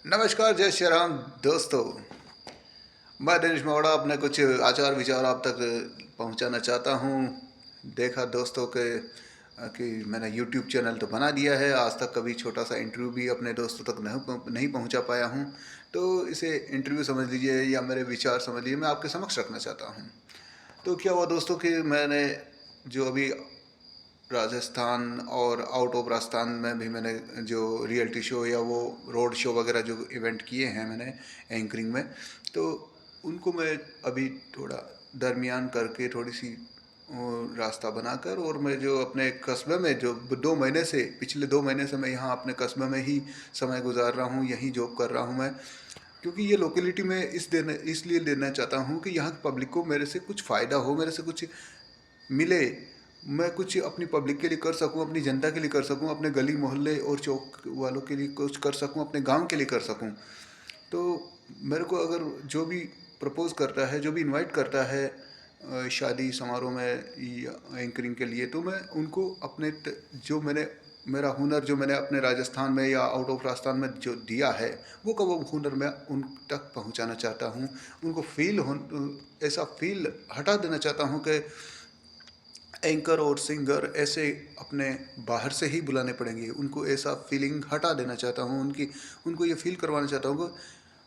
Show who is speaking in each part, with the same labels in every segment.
Speaker 1: नमस्कार, जय श्री राम दोस्तों। मैं दिनेश मवड़ा अपने कुछ आचार विचार आप तक पहुंचाना चाहता हूं। देखा दोस्तों के कि मैंने यूट्यूब चैनल तो बना दिया है, आज तक कभी छोटा सा इंटरव्यू भी अपने दोस्तों तक नहीं पहुंचा पाया हूं। तो इसे इंटरव्यू समझ लीजिए या मेरे विचार समझ लीजिए, मैं आपके समक्ष रखना चाहता हूं। तो क्या हुआ दोस्तों कि मैंने जो अभी राजस्थान और आउट ऑफ राजस्थान में भी मैंने जो रियलिटी शो या वो रोड शो वगैरह जो इवेंट किए हैं मैंने एंकरिंग में, तो उनको मैं अभी थोड़ा दरमियान करके थोड़ी सी रास्ता बनाकर, और मैं जो अपने कस्बे में जो 2 महीने से पिछले 2 महीने से मैं यहाँ अपने कस्बे में ही समय गुजार रहा हूँ, यहीं जॉब कर रहा हूँ मैं। क्योंकि ये लोकेलिटी में इसलिए लेना चाहता हूँ कि यहाँ की पब्लिक को मेरे से कुछ फ़ायदा हो, मेरे से कुछ मिले, मैं कुछ अपनी पब्लिक के लिए कर सकूं, अपनी जनता के लिए कर सकूं, अपने गली मोहल्ले और चौक वालों के लिए कुछ कर सकूं, अपने गांव के लिए कर सकूं। तो मेरे को अगर जो भी प्रपोज़ करता है, जो भी इनवाइट करता है शादी समारोह में या एंकरिंग के लिए, तो मैं उनको जो मैंने मेरा हुनर जो मैंने अपने राजस्थान में या आउट ऑफ राजस्थान में जो दिया है, वो हुनर मैं उन तक पहुंचाना चाहता हूं। उनको ऐसा फील हटा देना चाहता हूं कि एंकर और सिंगर ऐसे अपने बाहर से ही बुलाने पड़ेंगे। उनको ऐसा फीलिंग हटा देना चाहता हूँ, उनको ये फील करवाना चाहता हूँ कि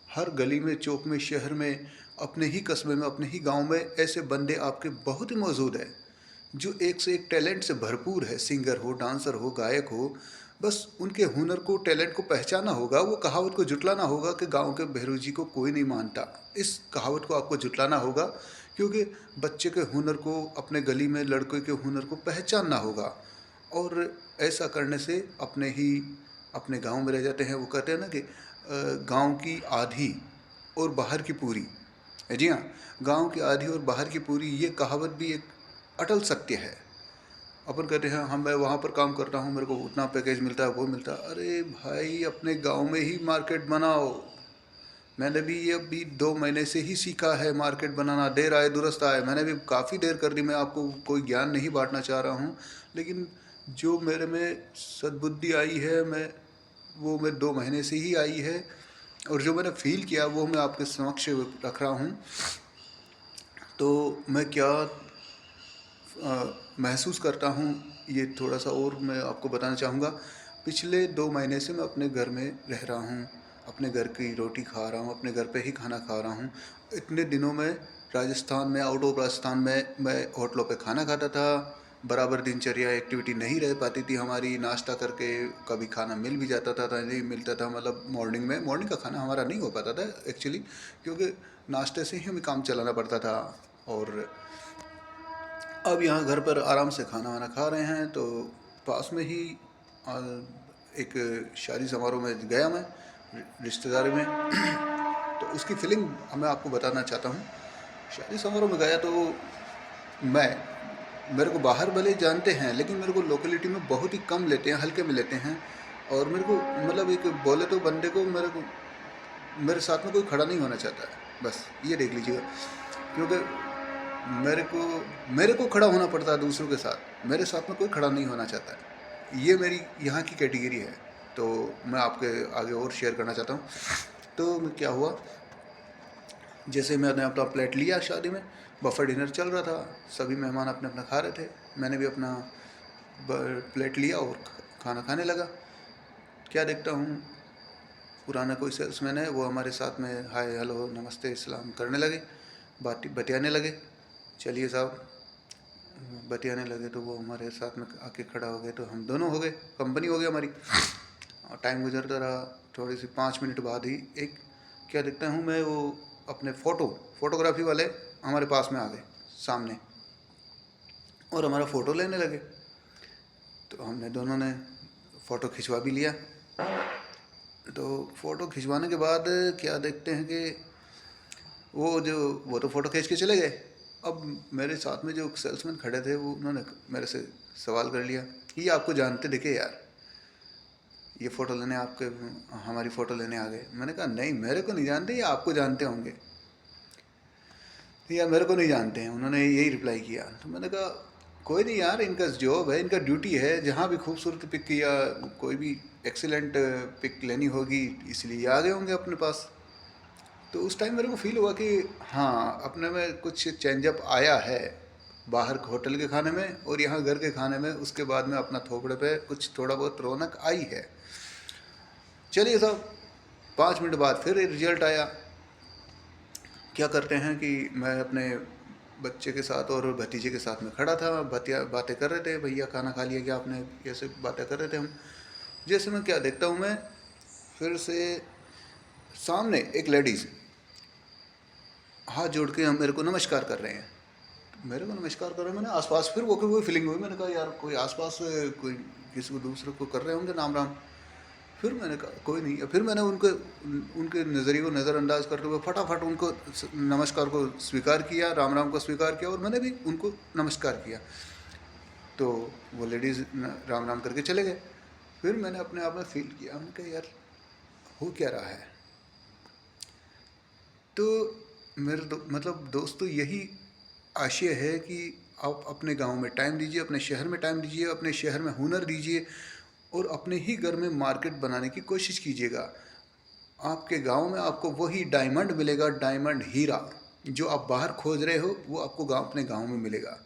Speaker 1: हर गली में, चौक में, शहर में, अपने ही कस्बे में, अपने ही गांव में ऐसे बंदे आपके बहुत ही मौजूद हैं जो एक से एक टैलेंट से भरपूर है। सिंगर हो, डांसर हो, गायक हो, बस उनके हुनर को, टैलेंट को पहचाना होगा। वो कहावत को जुटलाना होगा कि गांव के भैरू जी को कोई नहीं मानता। इस कहावत को आपको जुटलाना होगा, क्योंकि बच्चे के हुनर को, अपने गली में लड़के के हुनर को पहचानना होगा। और ऐसा करने से अपने गांव में रह जाते हैं। वो कहते हैं ना कि गांव की आधी और बाहर की पूरी। जी हाँ, गांव की आधी और बाहर की पूरी, ये कहावत भी एक अटल सत्य है। अपन कहते हैं हम मैं वहाँ पर काम करता हूँ, मेरे को उतना पैकेज मिलता है, वो मिलता है। अरे भाई, अपने गांव में ही मार्केट बनाओ। मैंने भी ये अभी 2 महीने से ही सीखा है मार्केट बनाना। देर आए दुरुस्त आए, मैंने भी काफ़ी देर कर दी। मैं आपको कोई ज्ञान नहीं बांटना चाह रहा हूँ, लेकिन जो मेरे में सद्बुद्धि आई है, वो मैं 2 महीने से ही आई है। और जो मैंने फील किया वो मैं आपके समक्ष रख रहा हूँ। तो मैं क्या महसूस करता हूँ, ये थोड़ा सा और मैं आपको बताना चाहूँगा। पिछले 2 महीने से मैं अपने घर में रह रहा हूँ, अपने घर की रोटी खा रहा हूँ, अपने घर पे ही खाना खा रहा हूँ। इतने दिनों में राजस्थान में, आउट ऑफ राजस्थान में, मैं होटलों पे खाना खाता था। बराबर दिनचर्या एक्टिविटी नहीं रह पाती थी हमारी। नाश्ता करके कभी खाना मिल भी जाता था, नहीं मिलता था। मतलब मॉर्निंग का खाना हमारा नहीं हो पाता था एक्चुअली, क्योंकि नाश्ते से ही हमें काम चलाना पड़ता था। और अब यहाँ घर पर आराम से खाना वाना खा रहे हैं। तो पास में ही आ, एक शादी समारोह में गया मैं, रिश्तेदारी में। तो उसकी फीलिंग मैं आपको बताना चाहता हूँ। शादी समारोह में गया तो मैं मेरे को बाहर भले जानते हैं, लेकिन मेरे को लोकेलिटी में बहुत ही कम लेते हैं, हल्के में लेते हैं। और मेरे को मतलब एक बोले तो बंदे को मेरे साथ में कोई खड़ा नहीं होना चाहता है, बस ये देख लीजिएगा। क्योंकि मेरे को मेरे को खड़ा होना पड़ता है दूसरों के साथ, मेरे साथ में कोई खड़ा नहीं होना चाहता है। ये मेरी यहाँ की कैटेगरी है। तो मैं आपके आगे और शेयर करना चाहता हूँ। तो क्या हुआ, जैसे मैंने अपना प्लेट लिया शादी में, बफे डिनर चल रहा था, सभी मेहमान अपने अपना खा रहे थे। मैंने भी अपना प्लेट लिया और खाना खाने लगा। क्या देखता हूँ, पुराना कोई सेल्समैन है, वो हमारे साथ में हाय हेलो नमस्ते सलाम करने लगे, बात बतियाने लगे। चलिए साहब, बतियाने लगे तो वो हमारे साथ में आके खड़ा हो गए, तो हम दोनों हो गए, कंपनी हो गई हमारी। और टाइम गुजरता रहा। थोड़ी सी 5 मिनट बाद ही एक क्या देखता हूँ मैं, वो अपने फोटोग्राफी वाले हमारे पास में आ गए सामने, और हमारा फ़ोटो लेने लगे। तो हमने दोनों ने फ़ोटो खिंचवा भी लिया। तो फ़ोटो खिंचवाने के बाद क्या देखते हैं कि वो तो फ़ोटो खींच के चले गए। अब मेरे साथ में जो सेल्समैन खड़े थे, वो उन्होंने मेरे से सवाल कर लिया, ये आपको जानते दिखे यार, ये फ़ोटो लेने आपके हमारी फ़ोटो लेने आ गए। मैंने कहा नहीं, मेरे को नहीं जानते, ये आपको जानते होंगे। तो यार मेरे को नहीं जानते हैं, उन्होंने यही रिप्लाई किया। तो मैंने कहा कोई नहीं यार, इनका जॉब है, इनका ड्यूटी है, जहाँ भी खूबसूरत पिक किया, कोई भी एक्सीलेंट पिक लेनी होगी, इसलिए आ गए होंगे अपने पास। तो उस टाइम मेरे को फील हुआ कि हाँ, अपने में कुछ चेंजअप आया है, बाहर होटल के खाने में और यहाँ घर के खाने में। उसके बाद में अपना थोपड़े पे कुछ थोड़ा बहुत रौनक आई है। चलिए साहब, 5 मिनट बाद फिर रिजल्ट आया। क्या करते हैं कि मैं अपने बच्चे के साथ और भतीजे के साथ में खड़ा था, भतिया बातें कर रहे थे, भैया खाना खा लिया क्या आपने, ऐसे बातें कर रहे थे हम। जैसे मैं क्या देखता हूँ, मैं फिर से सामने एक लेडीज़ हाथ जोड़ के हम मेरे को नमस्कार कर रहे हैं। मेरे को नमस्कार कर रहे हैं, मैंने आसपास फिर वो कोई फीलिंग हुई, मैंने कहा यार कोई आसपास कोई किसी को दूसरे को कर रहे होंगे नाम राम। फिर मैंने कहा कोई नहीं है, फिर मैंने उनके उनके नज़रिए को नज़रअंदाज करते हुए फटाफट उनको नमस्कार को स्वीकार किया, राम राम को स्वीकार किया और मैंने भी उनको नमस्कार किया। तो वो लेडीज़ राम राम करके चले गए। फिर मैंने अपने आप में फील किया, मैंने कहा यार हो क्या रहा है। तो मतलब दोस्तों, यही आशय है कि आप अपने गांव में टाइम दीजिए, अपने शहर में टाइम दीजिए, अपने शहर में हुनर दीजिए और अपने ही घर में मार्केट बनाने की कोशिश कीजिएगा। आपके गांव में आपको वही डायमंड मिलेगा, डायमंड हीरा जो आप बाहर खोज रहे हो, वो आपको अपने गांव में मिलेगा।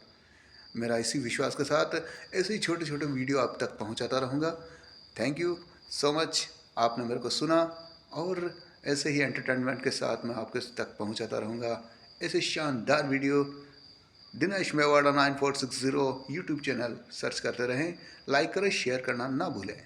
Speaker 1: मेरा इसी विश्वास के साथ ऐसे ही छोटे छोटे वीडियो आप तक पहुंचाता रहूँगा। थैंक यू सो मच, आपने मेरे को सुना और ऐसे ही एंटरटेनमेंट के साथ मैं आपके तक पहुंचाता रहूँगा ऐसे शानदार video. Dinesh Mewada 9460 YouTube channel search करते रहें, लाइक करें, शेयर करना ना भूलें।